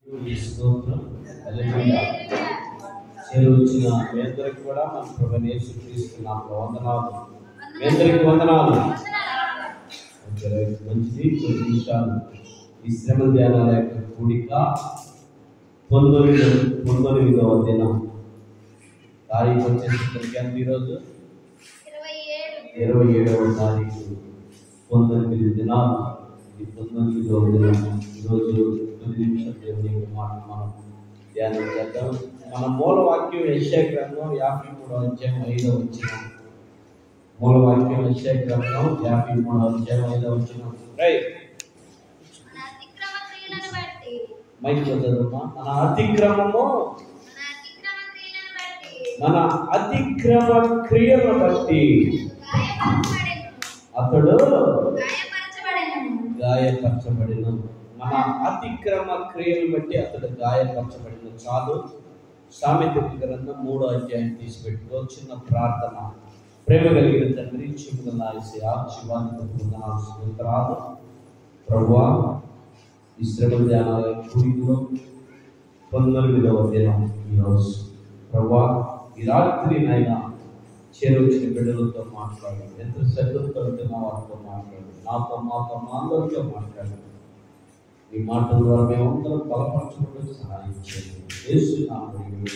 ఈ స్తోత్రం హల్లెలూయా. చేరువచ్చిన మీ అందరికి కూడా మన ప్రభువైన యేసుక్రీస్తు నామములో వందనాలు. మీ అందరికి వందనాలు. మంచిది. కొన్ని నిమిషాలు ఈ శ్రమ ధ్యానాల యొక్క కూడిక 19వ దినం తారీఖు వచ్చేసరికి ఈరోజు 27వ తారీఖు 19 దినాలు. ఈ 19వ దినం ఈరోజు కొన్ని నిమిషాలు దేవుని మాట మనం ధ్యానం చేద్దాం. మన మూల వాక్యం యెషయా గ్రంథం 53వ అధ్యాయం 5వ వచనం. మూల వాక్యం యెషయా గ్రంథం 53వ అధ్యాయం 5వ వచనం. రైట్. మైక్ చదువుమా. మన అతిక్రమ క్రియలను బట్టి అతడు గాయపరచబడిన. మన అతిక్రమ క్రియలు బట్టి అతడు గాయపరచబడిన. చాలు. సామెతల గ్రంథం 3వ అధ్యాయం తీసిపెట్టుకో. చిన్న ప్రార్థన. ప్రేమ కలిగిన తండ్రి, స్తోత్రాలు ప్రభువా. ఈ శ్రమ ధ్యానాల కూడికలో 19వ దినం ఈరోజు ప్రభువా. ఈ రాత్రి నాయన చేరొచ్చిన బిడ్డలతో మాట్లాడు. ఎంత శ్రద్ధతో ఉంటున్నా వారితో మాట్లాడు. నాతో మాతో మా అందరితో మాట్లాడు. ఈ మాటల ద్వారా మేమందరం బలపరచుకుంటూ సహాయం చేయండి. యేసు నామములో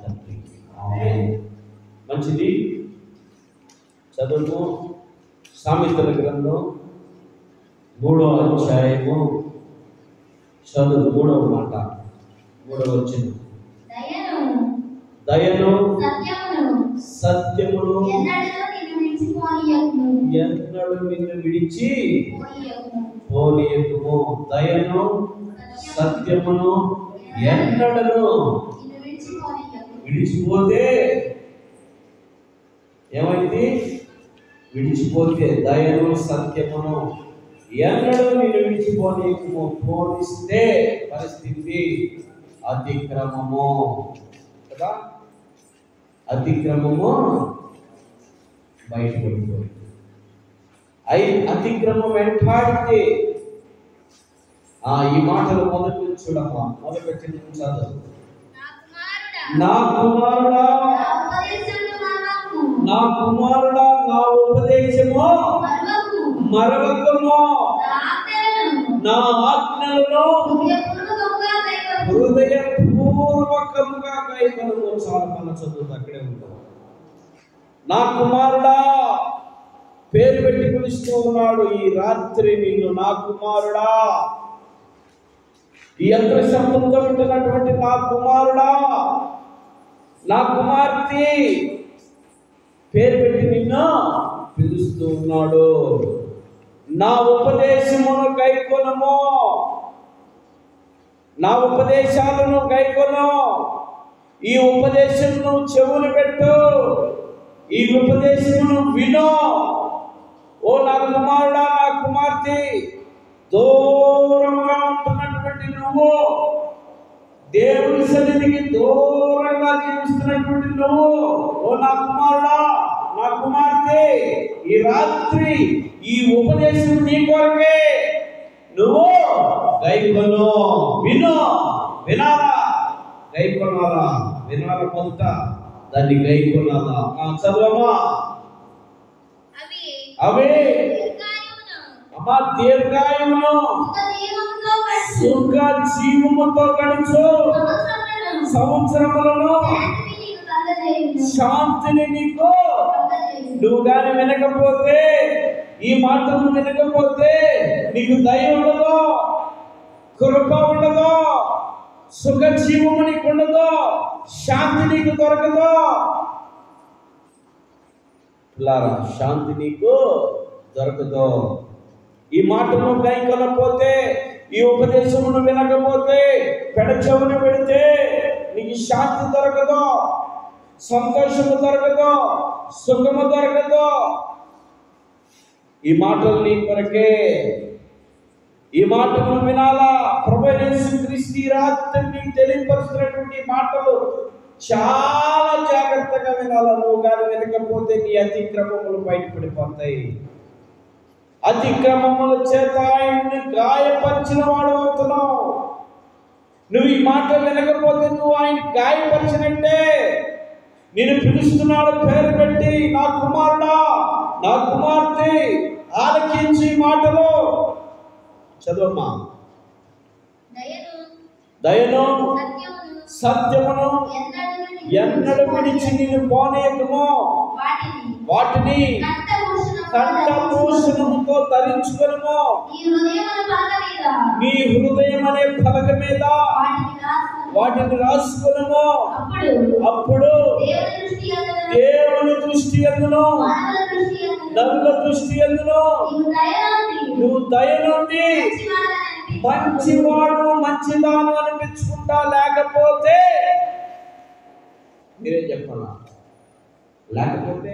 తండ్రి, ఆమేన్. మంచిది. చదువు. సామెతల గ్రంథం 3వ అధ్యాయము చదువు. 3వ మాట, 3వ వచనం. దయను సత్యమును ఎన్నడూ నిన్ను విడిచి పోనీయకుము. దయను సత్యమును ఎన్నడూ విడిచిపోతే ఏమైంది? విడిచిపోతే దయను సత్యమును ఎన్నడూ నిన్ను విడిచిపోనీయకుము. పోనిస్తే పరిస్థితి అతిక్రమము కదా. అతిక్రమము బయటపడిపోయింది. అతిక్రమం వెంటాడితే ఈ మాటలు మొదటి చూడమ్మా. మొదటి చదువు. నా కుమారుడా, నా కుమారుడా, నా ఉపదేశము మరవకము, నా ఆజ్ఞలను హృదయపూర్వకముగా కైకొనుము. చాలా మన చదువు అక్కడే ఉంటాం. నా కుమారుడా, పేరు పెట్టి పిలుస్తూ ఉన్నాడు ఈ రాత్రి నిన్ను. నా కుమారుడా, ఈ యంత్ర శబ్దంతో ఉంటున్నటువంటి నా కుమారుడా, నా కుమార్తె పేరు పెట్టి నిన్ను పిలుస్తూ ఉన్నాడు. నా ఉపదేశమును గైకొనుము, నా ఉపదేశాలను గైకొను. ఈ ఉపదేశమును చెవులు పెట్టు, ఈ ఉపదేశమును విను. ఓ నా కుమారుడా, నా కుమార్తె, దూరంగా ఉంటున్నటువంటి నువ్వు, దేవుని సన్నిధికి దూరంగా జీవిస్తున్నటువంటి నువ్వు, ఓ నా కుమారుడా, నా కుమార్తె, ఈ రాత్రి ఈ ఉపదేశం నీ కొరకే. నువ్వు గైకొను. విను. వినాలా? గైకొనాలా? వినాల మొదట, దాన్ని గైకొనాలా? చదవమా. అవే అమ్మా దీర్ఘాయువును సుఖ జీవముతో గడుచు సంవత్సరములను శాంతిని నీకు. నువ్వు కానీ వినకపోతే, ఈ మాటలు వినకపోతే నీకు దయ ఉండదు, కృప ఉండదు, సుఖ జీవము నీకు ఉండదు, శాంతి నీకు దొరకదు. శాంతి నీకు దొరకదు. ఈ మాటను గైకొనకపోతే, ఈ ఉపదేశమును వినకపోతే, పెడచెవును పెడితే నీకు శాంతి దొరకదు, సంతోషము దొరకదు, సుఖము దొరకదు. ఈ మాటలు నీ కొరకే. ఈ మాటలు వినాలా? ప్రభువైన యేసుక్రీస్తు ఈ రాత్రి నీకు తెలియపరుస్తున్నటువంటి మాటలు చాలా జాగ్రత్తగా వినాలా. నువ్వు కానీ వినకపోతే నీ అతిక్రమములు బయటపడిపోతాయి. అతిక్రమముల చేత ఆయన్ని గాయపరిచిన వాడు అవుతున్నావు. నువ్వు ఈ మాటలు వినకపోతే నువ్వు ఆయన గాయపరిచినట్టే. నేను పిలుస్తున్నాడు పేరు పెట్టి, నా కుమారుడా, నా కుమార్తె, ఆలకించి మాటలు చదవమ్మా. దయను సత్యమును ఎన్నడూ విడిచి నేను పోనీయకము, వాటిని కంఠభూషణముతో ధరించుకొనుము. నీ హృదయం అనే పలక మీద వాటిని రాసుకొనుము. అప్పుడు దేవుని దృష్టి యందును నరుల దృష్టి యందును నువ్వు దయ నుండి మంచివాడు మంచిదాను అనిపించుకుంటా. లేకపోతే మీరేం చెప్పాలా? లేకపోతే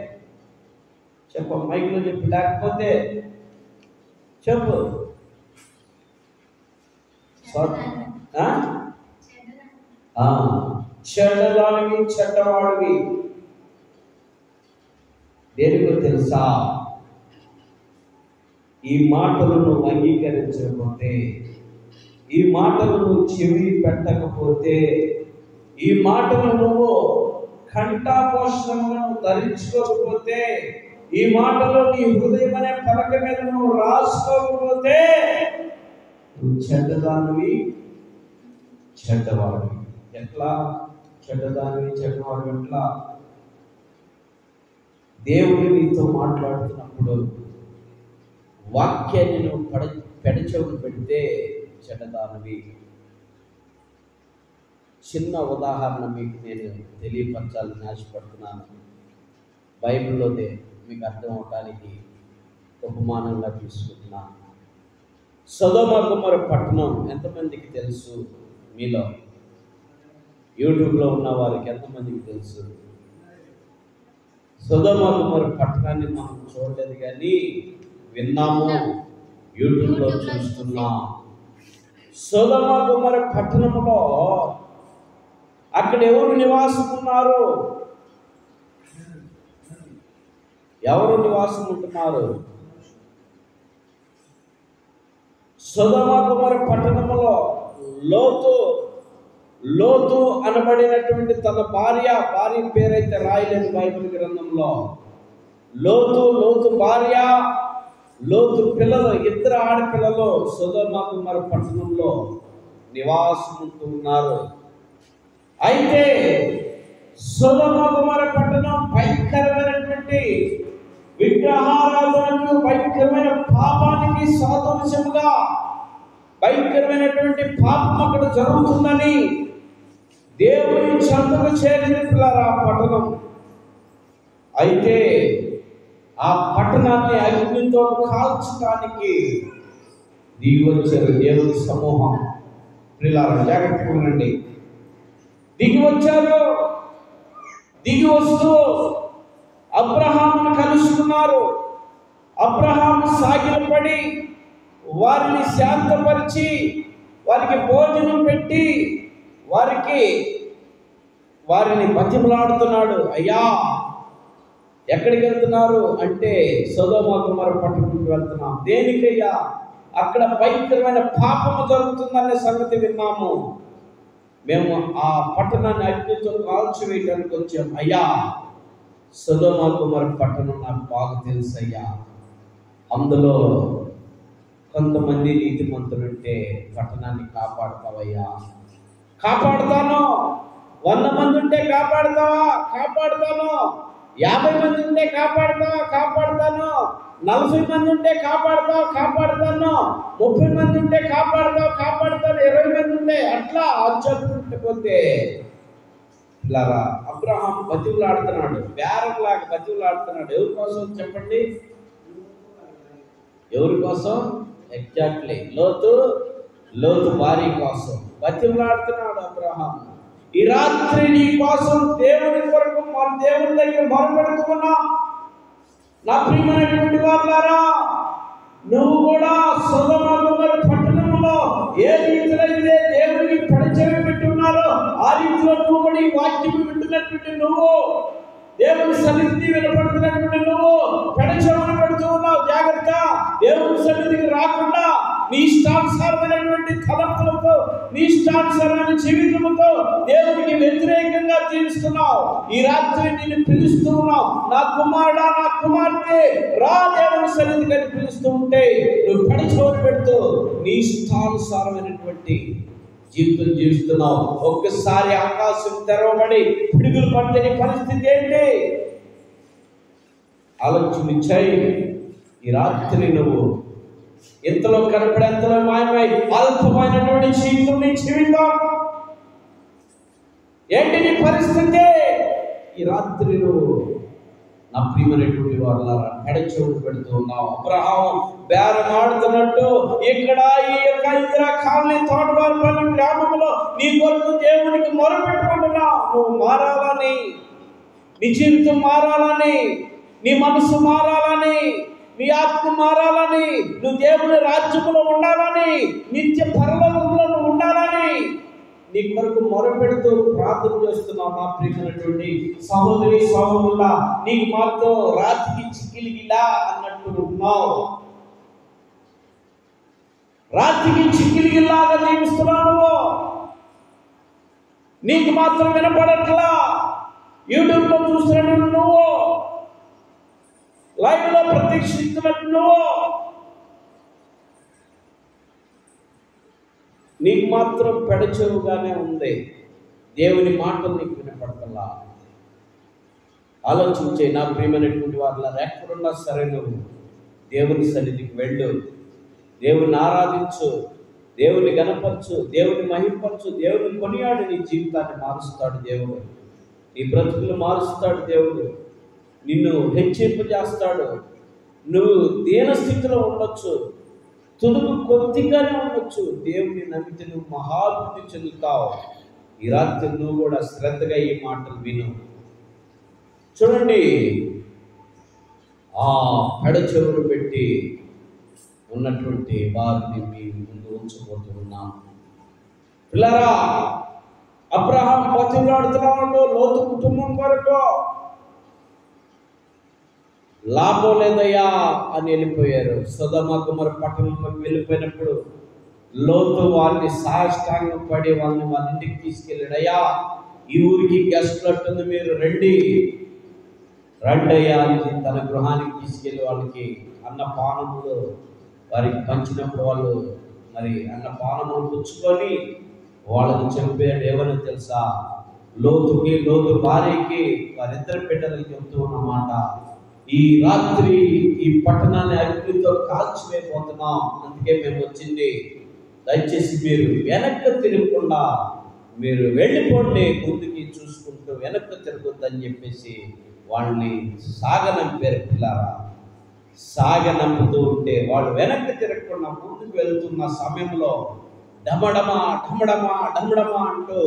చెప్ప, మైక్లో చెప్పు. లేకపోతే చెప్పు. చెడ్డదానివి, చెడ్డవాడివి. దేనికో తెలుసా? ఈ మాటలు నువ్వు అంగీకరించకపోతే, ఈ మాటలు నువ్వు చెవి పెట్టకపోతే, ఈ మాటలు నువ్వు కంఠాపోషణను ధరించుకోకపోతే, ఈ మాటలు నీ హృదయం అనే పలక మీద నువ్వు రాసుకోకపోతే, నువ్వు చెడ్డదానివి, చెడ్డవాడివి. ఎట్లా చెడ్డదానివి, చెడ్డవాడివి? ఎట్లా? దేవుడు నీతో మాట్లాడుతున్నప్పుడు వాక్యాన్ని నువ్వు పెడచెవులు పెడితే చెడ్డదానివి. చిన్న ఉదాహరణ మీకు నేను తెలియపరచాలని ఆశపడుతున్నాను. బైబిల్లోనే మీకు అర్థం అవటానికి ఉపమానంగా తీసుకుంటున్నాను. సొదొమ గొమొర పట్టణం ఎంతమందికి తెలుసు? మీలో యూట్యూబ్లో ఉన్న వారికి ఎంతమందికి తెలుసు? సొదొమ గొమొర పట్టణాన్ని మనం చూడలేదు కానీ విన్నాము, యూట్యూబ్లో చూస్తున్నాం. సొదొమ గొమొర పట్టణంలో అక్కడ ఎవరు నివాసం ఉన్నారు? ఎవరు నివాసం ఉంటున్నారు? సొదొమ గొమొర పట్టణంలో లోతు అనబడినటువంటి తన భార్య పేరైతే రాయలేదు బైబిల్ గ్రంథంలో. లోతు భార్య, లోతు పిల్లలు, ఇద్దరు ఆడపిల్లలు సొదొమ గొమొర పట్టణంలో నివాసం ఉంటూ ఉన్నారు. అయితే సొదొమ గొమొర పట్టణం భయంకరమైనటువంటి విగ్రహారాధనకు, భయంకరమైన పాపానికి సాదృశ్యముగా భయంకరమైనటువంటి పాపం అక్కడ జరుగుతుందని దేవుని చెంతకు చేరిన పిల్లరా పట్టణం. అయితే ఆ పట్టణాన్ని అగ్నితో కాల్చడానికి దిగి వచ్చారు దేవుని సమూహం. పిల్లరా జాగ్రత్తగా ఉండండి. దిగి వచ్చారు. దిగి వస్తూ అబ్రహామును కలుసుకున్నారు. అబ్రహాము సాగిలపడి వారిని శాంతపరిచి వారికి భోజనం పెట్టి వారిని బతిమలాడుతున్నాడు. అయ్యా ఎక్కడికి వెళ్తున్నారు అంటే సొదొమ గొమొర పట్టణంకి వెళ్తున్నాం. దేనికయ్యా? అక్కడ భయంకరమైన పాపము జరుగుతుందనే సంగతి విన్నాము. మేము ఆ పట్టణాన్ని అగ్నితో కాల్చివేయడానికి వచ్చాం. అయ్యా సొదొమ గొమొర పట్టణం నాకు బాగా తెలుసు అయ్యా. అందులో కొంతమంది నీతిమంతులుంటే పట్టణాన్ని కాపాడుతావయ్యా. కాపాడుతాను. 100 మంది ఉంటే కాపాడుతావా? కాపాడుతాను. 50 మంది ఉంటే కాపాడుతావా? కాపాడుతాను. 40 మంది ఉంటే కాపాడుతావు? కాపాడుతాను. 30 మంది ఉంటే కాపాడుతావు? కాపాడుతాను. 20 మంది ఉంటే అట్లా చెప్పుకుంటే ఇలారా అబ్రహాం బతివులాడుతున్నాడు. బేరంలాగా బతివులాడుతున్నాడు. ఎవరి కోసం చెప్పండి? ఎవరి కోసం? ఎగ్జాక్ట్లీ లోతు భార్య కోసం బతివులాడుతున్నాడు అబ్రహాం. ఈ రాత్రి నీ కోసం దేవుని కొరకు మన దేవుని దగ్గర మొరపెడుతున్నాం. నా ప్రియమైనటువంటి వాళ్ళారా, నువ్వు కూడా సొదొమ గొమొర పట్టణంలో ఏ రీతిలో అయితే దేవునికి పరిచయం పెట్టున్నారో ఆ రీతిలో నువ్వు కూడా ఈ వాక్యం వింటున్నటువంటి నువ్వు, దేవుని సన్నిధి వినపడుతున్నటువంటి నువ్వు పెడచెవున పెడుతూ ఉన్నావు. జాగ్రత్త. దేవుని సన్నిధికి రాకుండా నీ ఇష్టానుసారమైనటువంటి తలంపులతో, నీ ఇష్టానుసారమైన జీవితంతో దేవునికి వ్యతిరేకంగా జీవిస్తున్నావు. ఈ రాత్రి నిన్ను పిలుస్తూ ఉన్నావు, నా కుమారుడా, నా కుమార్తె రా దేవుని సన్నిధికి అని పిలుస్తూ ఉంటే నువ్వు పడిచోరు పెడుతూ నీ ఇష్టానుసారమైనటువంటి జీవితం జీవిస్తున్నావు. ఒక్కసారి ఆకాశం తెరవబడి పిడుగులు పడితే నీ పరిస్థితి ఏంటి? ఆలోచించాయి. ఈ రాత్రి నువ్వు ఎంతలో కనపడేంతలో మాయమై అల్పమైనటువంటి జీవితం నీ జీవితం ఏంటి? నీ పరిస్థితి ఈ రాత్రి నువ్వు నా ప్రియమైనటువంటి వాళ్ళారా కడచోటు పెడుతూ ఉన్నావు. అబ్రహాము బేరం ఆడుతున్నట్టు ఇక్కడ ఈ యొక్క ఇందిరా కాలనీ తోటవారిపల్లి గ్రామంలో నీ కొరకు దేవునికి మొరపెట్టుకుంటున్నావు. నువ్వు మారాలని, నీ జీవితం మారాలని, నీ మనసు మారాలని, నీ ఆత్మ మారాలని, నువ్వు దేవుని రాజ్యంలో ఉండాలని, నిత్య పరలోకంలో నువ్వు ఉండాలని నీ కొరకు మొరపెడుతూ ప్రార్థన చేస్తున్నావు. నా ప్రియమైనటువంటి సహోదరి సహోదరులా, నీకు మాత్రం రాత్రికి చిక్కిలిగిలా అన్నట్టు ఉన్నావు. రాత్రికి చిక్కిలిగిలాగా జీవిస్తున్నావు. నీకు మాత్రం వినపడట్లా. యూట్యూబ్ లో చూస్తున్నట్టు నువ్వు, లైవ్ లో ప్రతీక్షిస్తున్నట్టు నువ్వు, నీకు మాత్రం పెడచెవుగానే ఉంది. దేవుని మాటలు నీకు వినపడతలా. ఆలోచించే నా ప్రియమైనటువంటి వాళ్ళ ఎక్కడున్నా సరే నువ్వు దేవుని సన్నిధికి వెళ్ళు, దేవుని ఆరాధించు, దేవుని గణపరచు, దేవుని మహింపరచు, దేవుని కొనియాడు. నీ జీవితాన్ని మారుస్తాడు దేవుడు, నీ బ్రతుకులు మారుస్తాడు దేవుడు, నిన్ను హెచ్చింపజేస్తాడు. నువ్వు దీన స్థితిలో ఉండొచ్చు, తుదుకు కొద్దిగానే ఉండొచ్చు, దేవుని నమ్మితే నువ్వు మహాభివృద్ధి చెందుతావు. ఈ రాత్రి నువ్వు కూడా శ్రద్ధగా ఈ మాటలు విను. చూడండి, ఆ పెడచెవులు పెట్టి ఉన్నటువంటి వారిని మీ ముందు ఉంచబోతున్నాను. పిల్లరా, అబ్రహాం బతిమలాడుతున్నాడు లోతు కుటుంబం వరకు. లాభం లేదయ్యా అని వెళ్ళిపోయారు. సొదొమ గొమొర్రా పట్టణంలోకి వెళ్ళిపోయినప్పుడు లోతు వారిని సాష్టాంగం పడి వాళ్ళ ఇంటికి తీసుకెళ్ళాడు. అయ్యా, ఈ ఊరికి గెస్ట్లు అట్టుంది, మీరు రండి అయ్యా అని తన గృహానికి తీసుకెళ్ళి వాళ్ళకి అన్నపానములు వారికి పంచినప్పుడు వాళ్ళు మరి అన్నపానములు పుచ్చుకొని వాళ్ళని చంపాడు. ఏమని తెలుసా? లోతు భార్యకి వారిద్దరు బిడ్డలకు చెబుతూ ఉన్నమాట, ఈ రాత్రి ఈ పట్టణాన్ని అగ్నితో కాల్చివేయబోతున్నాం, అందుకే మేము వచ్చింది. దయచేసి మీరు వెనక్కి తిరగకుండా మీరు వెళ్ళిపోండి, ముందుకి చూసుకుంటూ వెనక్కి తిరగొద్దని చెప్పేసి వాళ్ళని సాగనంపారు. పిల్లారా, సాగనంపుతూ ఉంటే వాళ్ళు వెనక్కి తిరగకుండా ముందుకు వెళ్తున్న సమయంలో డమడమా ఢమడమా ఢమడమా అంటూ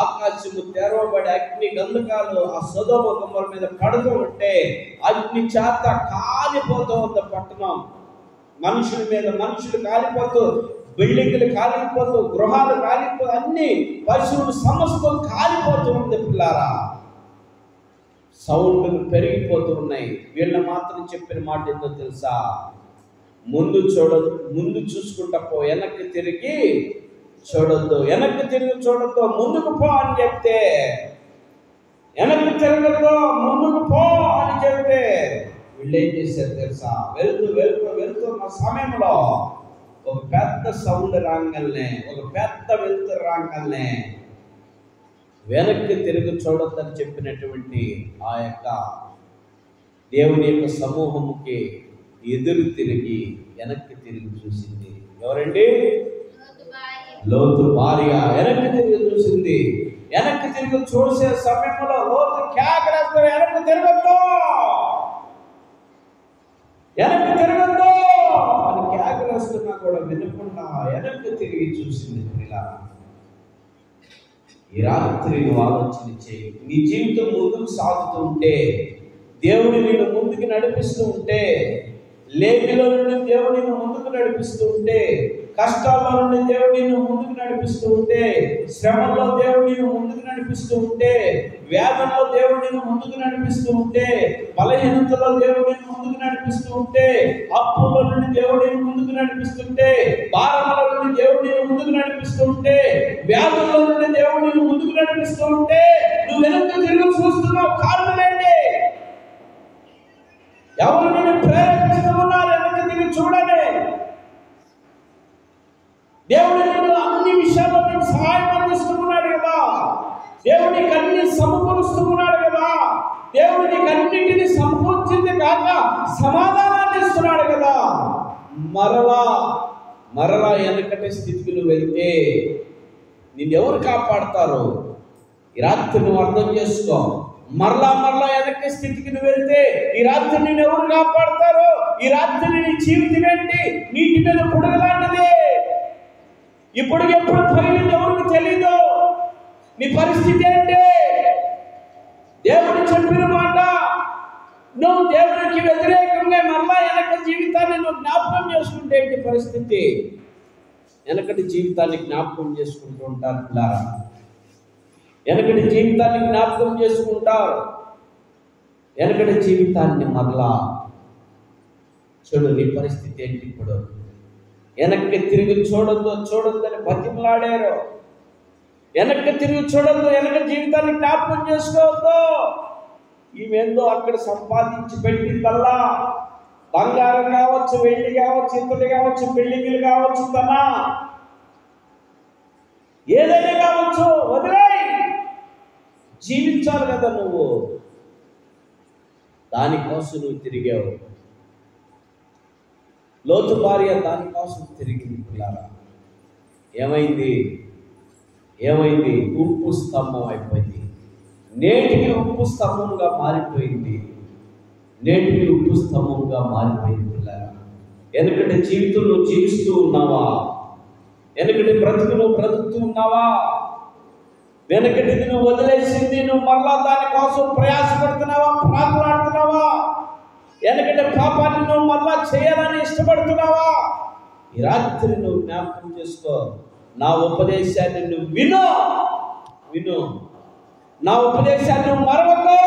ఆకాశము తెరవబడి అగ్ని గంధకాలు ఆ సొదొమ గొమొర్రా మీద పడుతూ ఉంటే అగ్ని చేత కాలిపోతూ ఉంది పట్టణం. మనుషుల మీద మనుషులు కాలిపోతూ, బిల్డింగ్లు కాలిపోతూ, గృహాలు కాలిపోతూ, అన్ని పశువులు సమస్తం కాలిపోతూ ఉంది. పిల్లారా, సౌండ్లు పెరిగిపోతూ ఉన్నాయి. వీళ్ళ మాత్రం చెప్పిన మాట ఏంటో తెలుసా? ముందు చూసుకుంటా పో, వెనక్కి తిరిగి చూడొద్దు, వెనక్కి తిరిగి చూడొద్దు, ముందుకు పో అని చెప్తే, వెనక్కి తిరగద్దు ముందుకు పో అని చెప్తే వీళ్ళు ఏం చేశారు తెలుసా? వెళ్తున్న సమయంలో ఒక పెద్ద సౌండ్ రాగానే, ఒక పెద్ద వెలుతురు రాగానే వెనక్కి తిరిగి చూడొద్దని చెప్పినటువంటి ఆ యొక్క దేవుని యొక్క సమూహముకి ఎదురు తిరిగి వెనక్కి తిరిగి చూసింది. ఎవరండి? లోతు భార్య వెనక్కి తిరిగి చూసింది. వెనక్కి తిరిగి చూసే సమయంలో లోతు కేకలేస్తూ వెనక్కి తిరగద్దు అని కేకలేస్తున్నా కూడా వినకుండా వెనక్కి తిరిగి చూసింది. ఇలా ఈ రాత్రి నువ్వు ఆలోచన చేయి. నీ జీవితం ముందుకు సాగుతూ ఉంటే, దేవుడు నిన్ను ముందుకు నడిపిస్తూ ఉంటే, లేమిలో నుండి దేవుడు నిన్ను ముందుకు నడిపిస్తూ ఉంటే, కష్టాల్లో నుండి దేవుడు నిన్ను ముందుకు నడిపిస్తూ ఉంటే, శ్రమల్లో దేవుడు నిన్ను ముందుకు నడిపిస్తూ ఉంటే, వేదనలో దేవుడు నిన్ను ముందుకు నడిపిస్తూ ఉంటే, బలహీనతలో దేవుడు నిన్ను ముందుకు నడిపిస్తూ ఉంటే, అప్పుల నుండి దేవుడు నిన్ను ముందుకు నడిపిస్తుంటే, భారముల నుండి దేవుడు నిన్ను ముందుకు నడిపిస్తూ ఉంటే, వ్యాధుల నుండి దేవుడు నిన్ను ముందుకు నడిపిస్తూ ఉంటే, నువ్వు వెనక్కి తిరిగి చూస్తున్నావు. కారణమేంటి? ఎవరు నిన్ను ప్రేరేపిస్తూ ఉన్నారు? వెనక్కి తిరిగి చూడలే. దేవుడు నిన్ను అన్ని విషయాల్లో నీకు సహాయం అందిస్తున్నాడు కదా. దేవుడు నీకు అన్ని సమకూరుస్తున్నాడు కదా. దేవుడు నీకు అన్నింటినీ సమకూర్చింది కాక సమాధానాన్ని ఇస్తున్నాడు కదా. మరలా వెనకటి స్థితికి నువ్వు వెళ్తే నిన్నెవరు కాపాడతారు? ఈ రాత్రి నువ్వు అర్థం చేసుకో. మరలా వెనక్కి స్థితికి నువ్వు వెళ్తే ఈ రాత్రి నేను ఎవరు కాపాడతారు? ఈ రాత్రి నీ జీవితం ఏంటి? నీటి మీద పుడగలాంటిదే. ఇప్పుడు ఎప్పుడు పగిలింది ఎవరికి తెలీదు. నీ పరిస్థితి ఏంటి? దేవుడు చెప్పిన మాట నువ్వు దేవుడికి వ్యతిరేకంగా మరలా వెనక జీవితాన్ని నువ్వు జ్ఞాపకం చేసుకుంటే ఏంటి పరిస్థితి? వెనకటి జీవితాన్ని జ్ఞాపకం చేసుకుంటూ ఉంటారు పిల్లారా. వెనకటి జీవితాన్ని జ్ఞాపకం చేసుకుంటారు. వెనకటి జీవితాన్ని మరలా చూడు. నీ పరిస్థితి ఏంటి ఇప్పుడు? వెనక్కి తిరిగి చూడొద్దని బతిమలాడారు. వెనక్కి తిరిగి చూడొద్దు. వెనక జీవితాన్ని జ్ఞాపకం చేసుకోవద్దు. ఈమెందో అక్కడ సంపాదించి పెట్టిందల్లా బంగారం కావచ్చు, వెండి కావచ్చు, ఇత్తడి కావచ్చు, పెళ్లిగిలు కావచ్చు, తన ఏదైనా కావచ్చు, వదిలే. జీవించాలి కదా నువ్వు. దానికోసం నువ్వు తిరిగావు. లోతు భార్య దానికోసం తిరిగింది పిల్లారా. ఏమైంది? ఉప్పు స్తంభం అయిపోయింది. నేటికి ఉప్పు స్తంభంగా మారిపోయింది. పిల్లారా. వెనకటి జీవితం నువ్వు జీవిస్తూ ఉన్నావా? వెనకటి బ్రతుకును బ్రతుకుతూ ఉన్నావా? వెనకటిది నువ్వు వదిలేసింది నువ్వు మరలా దానికోసం ప్రయాసపడుతున్నావా? ప్రాకులాడుతున్నావా? వెనకటి పాపాన్ని నువ్వు మరలా చేయాలని ఇష్టపడుతున్నావా? ఈ రాత్రి నువ్వు జ్ఞాపకం చేసుకో. నా ఉపదేశాన్ని నువ్వు విను. నా ఉపదేశాన్ని నువ్వు మరవకు.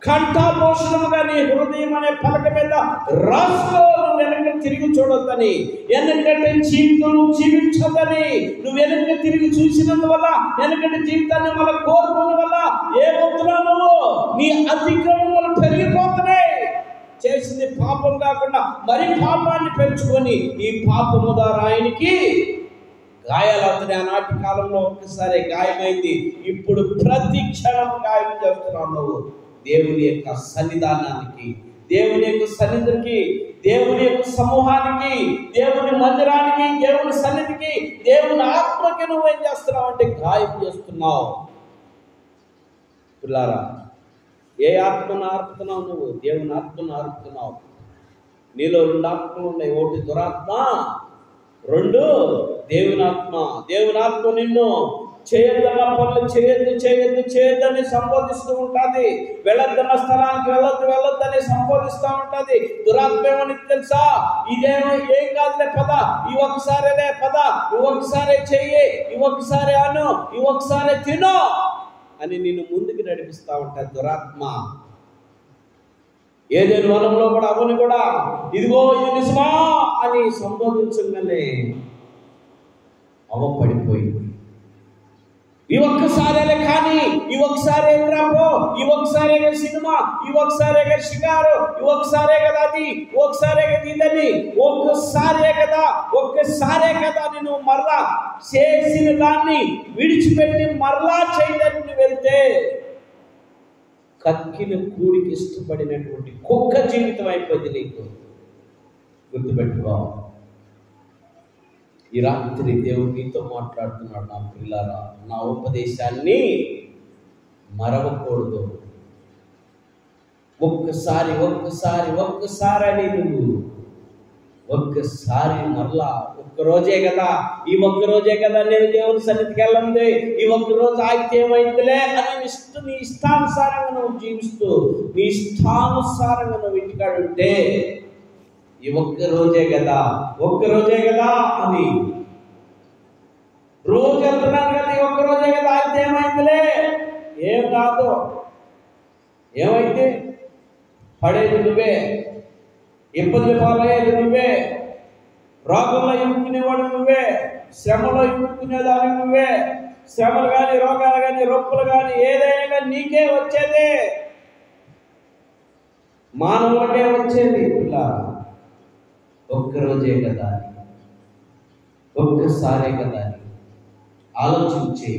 కంఠాపోషణముగా నీ హృదయం అనే పలక మీద రాసుకో. నువ్వు వెనక్కి తిరిగి చూడొద్దని, వెనకటి జీవితం నువ్వు జీవించొద్దని. నువ్వు వెనక్కి తిరిగి చూసినందువల్ల, వెనకటి జీవితాన్ని మళ్ళీ కోరుకున్న వల్ల ఏమవుతున్నావు? నువ్వు నీ అతిక్రమములు పెరిగిపోతున్నాయి. చేసింది పాపం కాకుండా మరి పాపాన్ని పెంచుకొని ఈ పాపము ద్వారా ఆయనకి గాయాలవుతున్నాయి. ఆనాటి కాలంలో ఒక్కసారి గాయమైంది, ఇప్పుడు ప్రతి క్షణం గాయం చేస్తున్నావు నువ్వు. దేవుని యొక్క సన్నిధానానికి, దేవుని యొక్క సన్నిధికి, దేవుని యొక్క సమూహానికి, దేవుని మందిరానికి, దేవుని సన్నిధికి, దేవుని ఆత్మకి నువ్వేం చేస్తున్నావు అంటే గాయం చేస్తున్నావు. పిల్లారా, ఏ ఆత్మను ఆర్పుతున్నావు నువ్వు? దేవుని ఆత్మను ఆర్పుతున్నావు. నీలో 2 ఆత్మలు ఉన్నాయి. ఒకటి దురాత్మ, 2 దేవుని ఆత్మ. దేవుని ఆత్మ నిన్ను చేయొద్దన్న పనులు చేయొద్దని సంబోధిస్తూ ఉంటుంది. వెళ్ళొద్దన్న స్థలానికి వెళ్ళొద్దని సంబోధిస్తూ ఉంటుంది. దురాత్మ ఏమని తెలుసా? ఏం కాదులే పద, ఈ ఒక్కసారిలే పద, ఈ ఒక్కసారి చెయ్యి, ఈ ఒక్కసారి అను, ఈ ఒక్కసారి తిను అని నిన్ను ముందుకు నడిపిస్తూ ఉంటాయి దురాత్మ. ఏదైనా వనంలో కూడా అవును కూడా ఇదిగో ఇది నిజమా అని సంబోధించగానే పడిపోయింది. ఈ ఒక్కసారేలే కానీ, ఈ ఒక్కసారే రాపో, ఈ ఒక్కసారే కదా సినిమా, ఈ ఒక్కసారే కదా షికారు, ఈ ఒక్కసారే కదా అది, ఒక్కసారే కదా ఇదని, ఒక్కసారే కదా నేను మరలా చేసిన దాన్ని విడిచిపెట్టి మరలా చేయడానికి వెళ్తే కక్కిన కూడికి ఇష్టపడినటువంటి కుక్క జీవితం అయిపోయింది నీకు. గుర్తుపెట్టుకో. ఈ రాత్రి దేవుడు నీతో మాట్లాడుతున్నాడు. నా పిల్లారా, నా ఉపదేశాన్ని మరవకూడదు. ఒక్కసారి అని నువ్వు ఒక్కసారి మరలా ఒక్కరోజే కదా, ఈ ఒక్కరోజే కదా నేను దేవుని సన్నిధికి వెళ్ళండి, ఈ ఒక్కరోజు ఆగితే ఏమైందిలే అని నీ ఇష్టానుసారంగా నువ్వు జీవిస్తూ, నీ ఇష్టానుసారంగా నువ్వు ఇంటికాడు ఉంటే ఈ ఒక్కరోజే కదా అని రోజు వెళ్తున్నాను కదా, ఈ ఒక్కరోజే కదా అయితే ఏమైందిలే, ఏం కాదు. ఏమైతే పడేది నువ్వే, ఇబ్బంది పాలయ్యేది నువ్వే, రోగంలో ఇరుక్కునేవాడు నువ్వే, శ్రమలో ఇరుక్కునేదాన్ని నువ్వే. శ్రమలు కానీ, రోగాలు కానీ, రొప్పులు కానీ ఏదైనా కానీ నీకే వచ్చేదే, మానవులకే వచ్చేది. ఇలా ఒక్కరోజే కదా, ఒక్కసారే కదా ఆలోచించి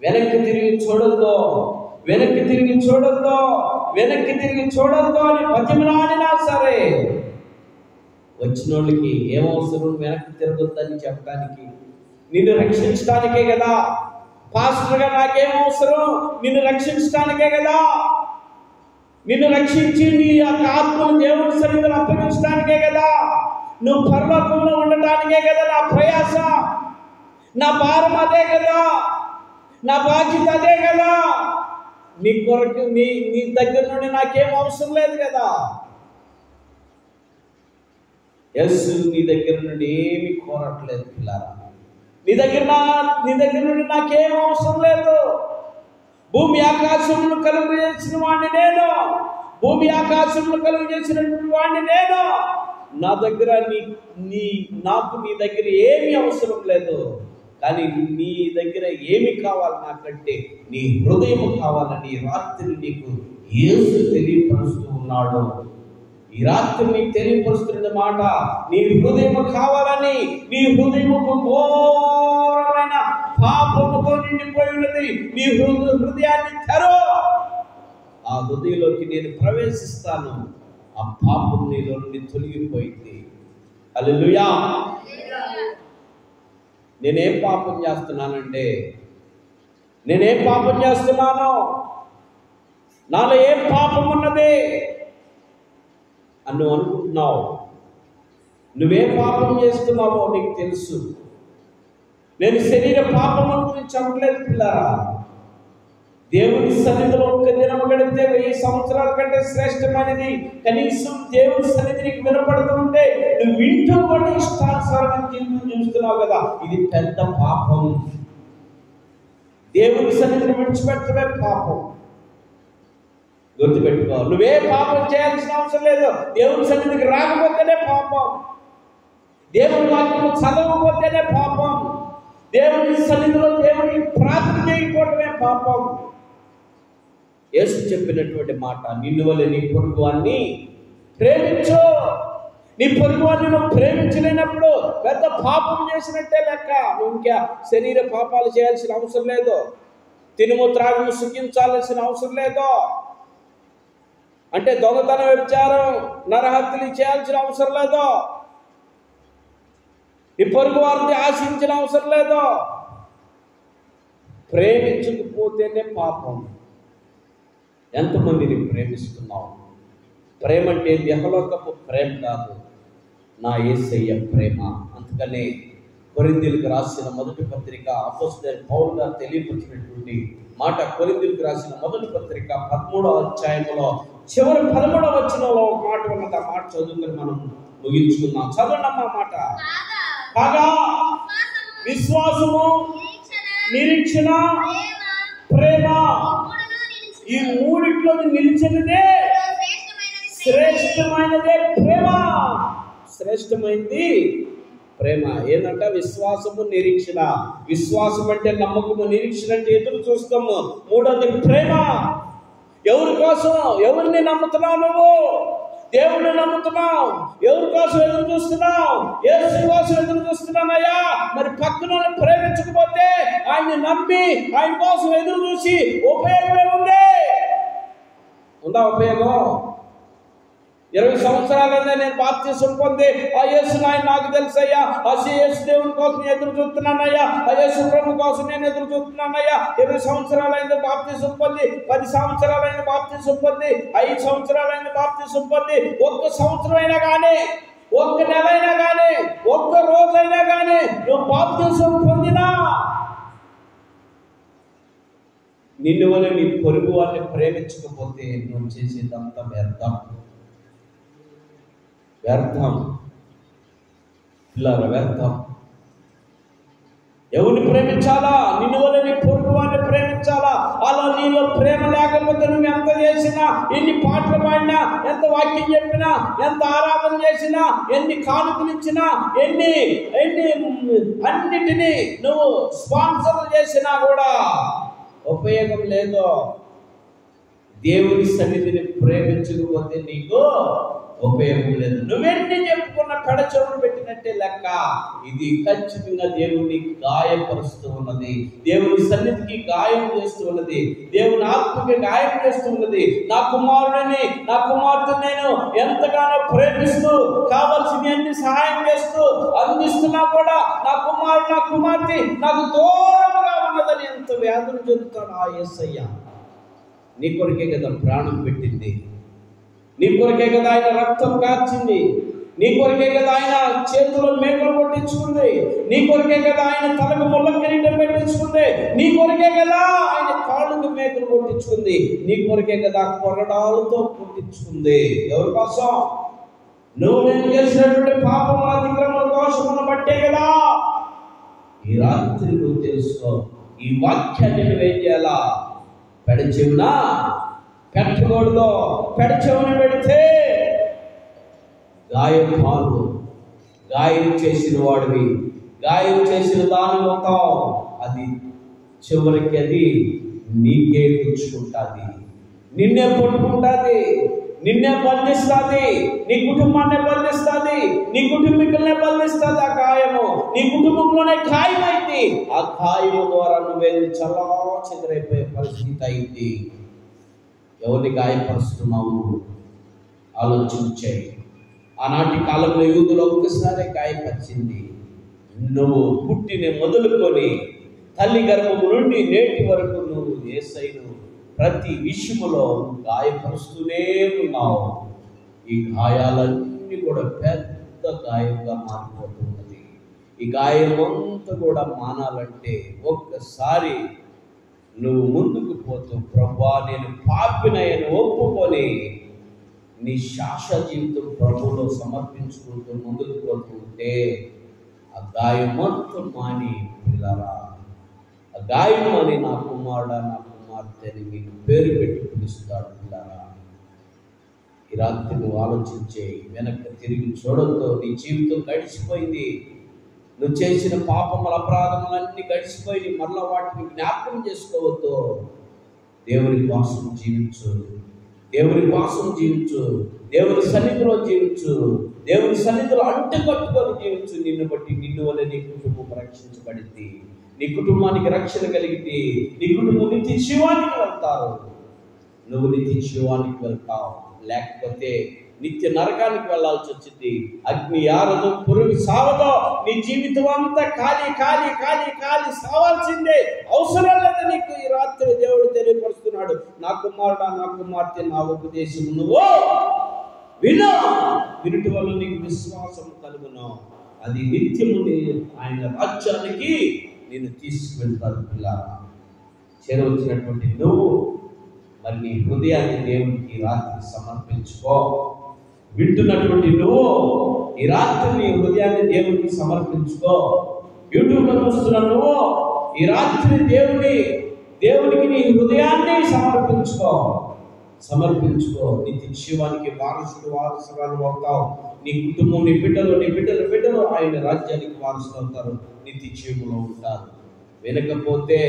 వెనక్కి తిరిగి చూడొద్దు, వెనక్కి తిరిగి చూడొద్దు, వెనక్కి తిరిగి చూడొద్దు అని బతిమలాడినా సరే వచ్చిన వాళ్ళకి ఏమవసరం వెనక్కి తిరగొద్దని చెప్పడానికి? నిన్ను రక్షించడానికే కదా. పాస్టర్గా నాకేం అవసరం? నిన్ను రక్షించడానికే కదా. నిన్ను రక్షించి నీ యొక్క ఆత్మను దేవుని సన్నిధిలో అప్పగించడానికే కదా. నువ్వు పరలోకంలో ఉండటానికే కదా నా ప్రయాస, నా భారం అదే కదా, నా బాధ్యత అదే కదా. నీ కొరకు నీ దగ్గర నుండి నాకేం అవసరం లేదు కదా. యేసు నీ దగ్గర నుండి ఏమి కోరట్లేదు పిల్లారా. నీ దగ్గర నుండి నాకేం అవసరం లేదు. భూమి ఆకాశమును కలుగు చేసిన వాడిని నేను, భూమి ఆకాశమును కలుగు చేసినటువంటి వాడిని నేను. నా దగ్గర నాకు నీ దగ్గర ఏమీ అవసరం లేదు. కానీ నీ దగ్గర ఏమి కావాలి నాకంటే నీ హృదయం కావాలని ఈ రాత్రి నీకు యేసు తెలియపరుస్తూ ఉన్నాడు. ఈ రాత్రి నీకు తెలియపరుస్తున్న మాట, నీ హృదయం కావాలని. నీ హృదయముకు ఘోరమైన పాపముతో నిండిపోయి ఉన్నది. నీ హృదయాన్ని తెరో, ఆ హృదయంలోకి నేను ప్రవేశిస్తాను. ఆ పాపం నీలో నుండి తొలగిపోయింది. హల్లెలూయా. నేనేం పాపం చేస్తున్నానంటే, నేనేం పాపం చేస్తున్నాను, నాలో ఏం పాపం ఉన్నది అని నువ్వు అనుకుంటున్నావు. నువ్వేం పాపం చేస్తున్నావో నీకు తెలుసు. నేను శరీర పాపం గురించి అనట్లేదు పిల్లారా. దేవుని సన్నిధిలో ఒక్క దినం గడిపితే 1000 సంవత్సరాల కంటే శ్రేష్టమైనది. కనీసం దేవుని సన్నిధి నీకు వినపడుతుంటే నువ్వు వింటూ కూడా ఇష్టానుసారంగా జీవితం చూస్తున్నావు కదా, ఇది పెద్ద పాపం. దేవుని సన్నిధిని విడిచిపెట్టడమే పాపం. గుర్తుపెట్టుకో, నువ్వే పాపం చేయాల్సిన అవసరం లేదు. దేవుని సన్నిధికి రాకపోతేనే పాపం, దేవుని వాక్యం చదవకపోతేనే పాపం, దేవుని సన్నిధిలో దేవుని ప్రార్థన చేయకపోవడమే పాపం. యేసు చెప్పినటువంటి మాట, నిన్ను వలె నీ పొరుగువాన్ని ప్రేమించు. నీ పొరుగువాన్ని నువ్వు ప్రేమించలేనప్పుడు పెద్ద పాపం చేసినట్టే లెక్క. నువ్వు ఇంకా శరీర పాపాలు చేయాల్సిన అవసరం లేదు. తినుము త్రాగుము సుఖించాల్సిన అవసరం లేదు. అంటే దొంగతనం, వ్యభిచారం, నరహత్యలు చేయాల్సిన అవసరం లేదు. నీ పొరుగు వారిని ఆశించిన అవసరం లేదు. ప్రేమించకపోతేనే పాపం. ఎంతమందిని ప్రేమిస్తున్నావు? ప్రేమ అంటే యెహోవాకు ప్రేమ కాదు, నా యేసయ్య ప్రేమ. అందుకనే కొరింథీయులకు రాసిన మొదటి పత్రిక అపోస్తలుడైన పౌలు గారు తెలియపరిచినటువంటి మాట, కొరింథీయులకు రాసిన మొదటి పత్రిక 13వ అధ్యాయంలో చివరి 13వ వచనంలో ఒక మాట ఉన్నది. ఆ మాట చదువుకొని మనం ముగించుకుందాం. చదవండి అమ్మా మాట. కాగా విశ్వాసము, నిరీక్షణ, ప్రేమ, ఈ మూడిట్లో నిలిచినదే శ్రేష్టమైనదే ప్రేమ. శ్రేష్టమైనది ప్రేమ. ఏంటంట? విశ్వాసము, నిరీక్షణ. విశ్వాసం అంటే నమ్మకము, నిరీక్షణ అంటే ఎదురు చూస్తాము. మూడోది ప్రేమ. ఎవరి కోసం? ఎవరిని నమ్ముతున్నావు నువ్వు? దేవుణ్ణి నమ్ముతున్నావు. ఎవరి కోసం ఎదురు చూస్తున్నావు? యేసు కోసం ఎదురు చూస్తున్నానయ్యా. మరి పక్కన ప్రేమించకపోతే, ఆయన్ని నమ్మి ఆయన కోసం ఎదురు చూసి ఉపయోగమే ఉంది? ఉందా ఉపయోగం? 20 సంవత్సరాలైనా నేను బాప్తిసం పొంది ఆ యేసు నాయన నాకు తెలుసయ్యా, ఆ యేసు దేవుని కోసం ఎదురు చూస్తున్నానయ్యా, ఆ యేసు ప్రభు కోసం నేను ఎదురు చూస్తున్నానయ్యా. 20 సంవత్సరాలైంది బాప్తిసం పొంది, 10 సంవత్సరాలైంది బాప్తిసం పొంది, 5 సంవత్సరాలైంది బాప్తిసం పొంది, 1 సంవత్సరం అయినా కానీ, 1 నెల అయినా కానీ, 1 రోజైనా కానీ నువ్వు బాప్తిసం పొందినా, నిన్ను వల్ల నీ పొరుగు వారిని ప్రేమించకపోతే నువ్వు చేసేదంతా వ్యర్థం. వ్యర్థం పిల్లల, వ్యర్థం. ఎవరిని ప్రేమించాలా? నిన్ను వల్ల నీ పొరుగు వారిని ప్రేమించాలా. అలా నీలో ప్రేమ లేకపోతే నువ్వు ఎంత చేసినా ఎన్ని పాటలు పాడినా, ఎంత వాక్యం చెప్పినా, ఎంత ఆరాధన చేసినా, ఎన్ని కానుకలు ఇచ్చినా, ఎన్ని అన్నిటినీ నువ్వు స్పాన్సర్ చేసినా కూడా ఉపయోగం లేదు. దేవుని సన్నిధిని ప్రేమించకపోతే నీకు ఉపయోగం లేదు. నువ్వెన్ని చెప్పుకున్న పెడచెవులు పెట్టినట్టే లెక్క. ఇది ఖచ్చితంగా దేవుని గాయపరుస్తూ ఉన్నది, దేవుని సన్నిధికి గాయం చేస్తూ ఉన్నది, దేవుని ఆత్మకి గాయం చేస్తూ ఉన్నది. నా కుమారుడిని, నా కుమార్తెను నేను ఎంతగానో ప్రేమిస్తూ కావాల్సింది అన్ని సహాయం చేస్తూ అందిస్తున్నా కూడా నా కుమారుడు, నా కుమార్తె నాకు దూరంగా ఉన్నదని ఎంత వ్యాధులు చెందుతాడు ఆ యేసయ్య. నీ కొరకే కదా ప్రాణం పెట్టింది, నీ కొరకే కదా ఆయన రక్తం కార్చింది, నీ కొరకే కదా ఆయన చేతుల్లో మేకలు కొట్టించుకుంది, నీ కొరకే కదా ఆయన తలకు ముళ్ళ కిరీటం పెట్టించుకుంది, నీ కొరకే కదా ఆయన కాళ్ళకు మేకలు కొట్టించుకుంది, నీ కొరకే కదా కొరడాలతో కొట్టించుకుంది. ఎవరి కోసం? నువ్వు నేను చేసినటువంటి పాపం, అతిక్రమణ, దోషములను బట్టే కదా. ఈ రాత్రి నువ్వు తెలుసుకో, ఈ వాక్యాన్ని నువ్వేం చేయాలా? పెడచెవునా పెట్టకూడదు. పెడచెవుని పెడితే గాయం పాలు, గాయం చేసిన వాడివి, గాయం చేసిన దాని మొత్తం అది చివరికి అది నీకే గుచ్చుకుంటుంది, నిన్నే పట్టుకుంటుంది, నిన్నే బంధిస్తుంది, నీ కుటుంబాన్ని బంధిస్తుంది, నీ కుటుంబీకులనే బంధిస్తుంది. ఆ గాయము నీ కుటుంబంలోనే గాయమైంది. ఆ గాయము ద్వారా నువ్వేది చల్లా చెదరైపోయే పరిస్థితి అయింది. ఎవరిని గాయపరుస్తున్నావు ఆలోచించాయి. ఆనాటి కాలంలో యూదులు ఒక్కసారి గాయపరిచింది. నువ్వు పుట్టిన మొదలుకొని తల్లి గర్భము నుండి నేటి వరకు నువ్వు యేసయ్యను ప్రతి విషయములో గాయపరుస్తూనే ఉన్నావు. ఈ గాయాలన్నీ కూడా పెద్ద గాయంగా మారిపోతున్నది. ఈ గాయమంతా కూడా మానాలంటే ఒక్కసారి నువ్వు ముందుకు పోతూ ప్రభువా నేను పాపినయని ఒప్పుకొని నీ శాశ్వత జీవితం ప్రభువులో సమర్పించుకుంటూ ముందుకు పోతూ ఉంటే ఆ గాయం మొత్తం మాని పిల్లరా, ఆ గాయం అని నా కుమారుడా, నా కుమార్తె అని మీకు పేరు పెట్టి పిలుస్తాడు. పిల్లరా, ఈ రాత్రి నువ్వు ఆలోచించే, వెనక్కి తిరిగి చూడంతో నీ జీవితం గడిచిపోయింది. నువ్వు చేసిన పాపముల, అపరాధములన్నీ గడిచిపోయి మరలా వాటిని జ్ఞాపకం చేసుకోవద్దు. దేవుని కోసం జీవించు, దేవుని కోసం జీవించు, దేవుని సన్నిధిలో జీవించు, దేవుని సన్నిధిలో అంటుకట్టుకొని జీవించు. నిన్ను బట్టి నిన్ను వల్ల నీ కుటుంబం రక్షించబడింది, నీ కుటుంబానికి రక్షణ కలిగింది, నీ కుటుంబం నిత్య జీవానికి వెళ్తారు. నువ్వు నిత్య జీవానికి వెళ్తావు, లేకపోతే నిత్య నరకానికి వెళ్లాల్సి వచ్చింది. అగ్ని ఆరదు, పురుగు సావదో, నీ జీవితం అంతా ఖాళీ ఖాళీ ఖాళీ ఖాళీ సావాల్సిందే. అవసరం లేదు నీకు. ఈ రాత్రి దేవుడు తెలియపరుస్తున్నాడు, నా కుమారుడా, నా కుమార్తె, నా ఉపదేశం నువ్వు విను. వినుటి వల్ల నీకు విశ్వాసం కలుగును, అది నిత్యము ఆయన రాజ్యానికి నేను తీసుకువెళ్తాను. పిల్లరా, చేరవచ్చినటువంటి నువ్వు మరి నీ హృదయాన్ని దేవునికి రాత్రి సమర్పించుకో. వింటున్నటువంటి నువ్వు ఈ రాత్రి నీ హృదయాన్ని దేవునికి సమర్పించుకో. యూట్యూబ్లో చూస్తున్న నువ్వు ఈ రాత్రి దేవునికి నీ హృదయాన్ని సమర్పించుకో. నిత్య జీవానికి వారసురాలు అవుతావు. నీ కుటుంబం, నీ బిడ్డలు ఆయన రాజ్యానికి వారసులు అవుతారు, నిత్య జీవంలో ఉంటారు. వినకపోతే,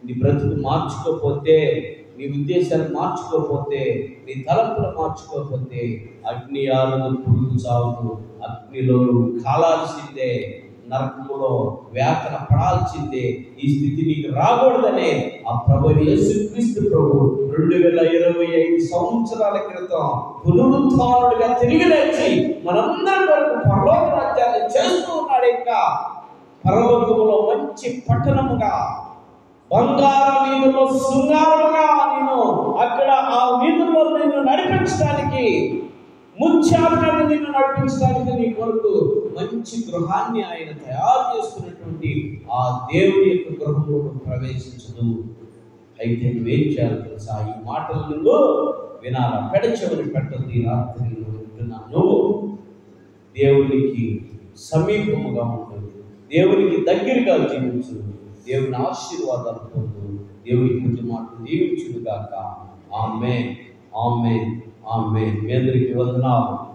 నీ బ్రతుకు మార్చుకోకపోతే, నీ ఉద్దేశాలు మార్చుకోకపోతే, నీ తలంపులు మార్చుకోకపోతే అగ్ని ఆరదు, పురుగు చావదు. అగ్నిలో కాలాల్సిందే, నరకములో వేతన పడాల్సిందే. ఈ స్థితి నీకు రాకూడదనే ఆ ప్రభు యేసుక్రీస్తు ప్రభు 2025 సంవత్సరాల క్రితం పునరుత్థానుడిగా తిరిగి లేచి మనందరి వరకు పరలోక రాజ్యాన్ని చేస్తూ ఉన్నాడు. ఇంకా పరలోకములో మంచి పట్టణముగా, బంగారు వీధుల్లో శృంగారముగా నేను అక్కడ ఆ వీధుల్లో నిన్ను నడిపించడానికి, ముత్యాలను నిన్ను నడిపించడానికి నీ కొరకు మంచి గృహాన్ని ఆయన తయారు చేసుకున్నటువంటి ఆ దేవుని యొక్క గృహంలో ప్రవేశించదు. అయితే నువ్వేం చేయాలి తెలుసా? ఈ మాటలు నువ్వు వినాలా, పెడచెవిని పెట్టద్దు. ఈ రాత్రి నువ్వు వింటున్నా, నువ్వు దేవునికి సమీపముగా ఉండు, దేవునికి దగ్గరగా జీవించు, దేవుని ఆశీర్వాదాలు పొందు. దేవుని కొద్ది మాటలు దీవించుగాక. ఆమేన్. ఆమె ఆమె మీ అందరికీ వందనాలు.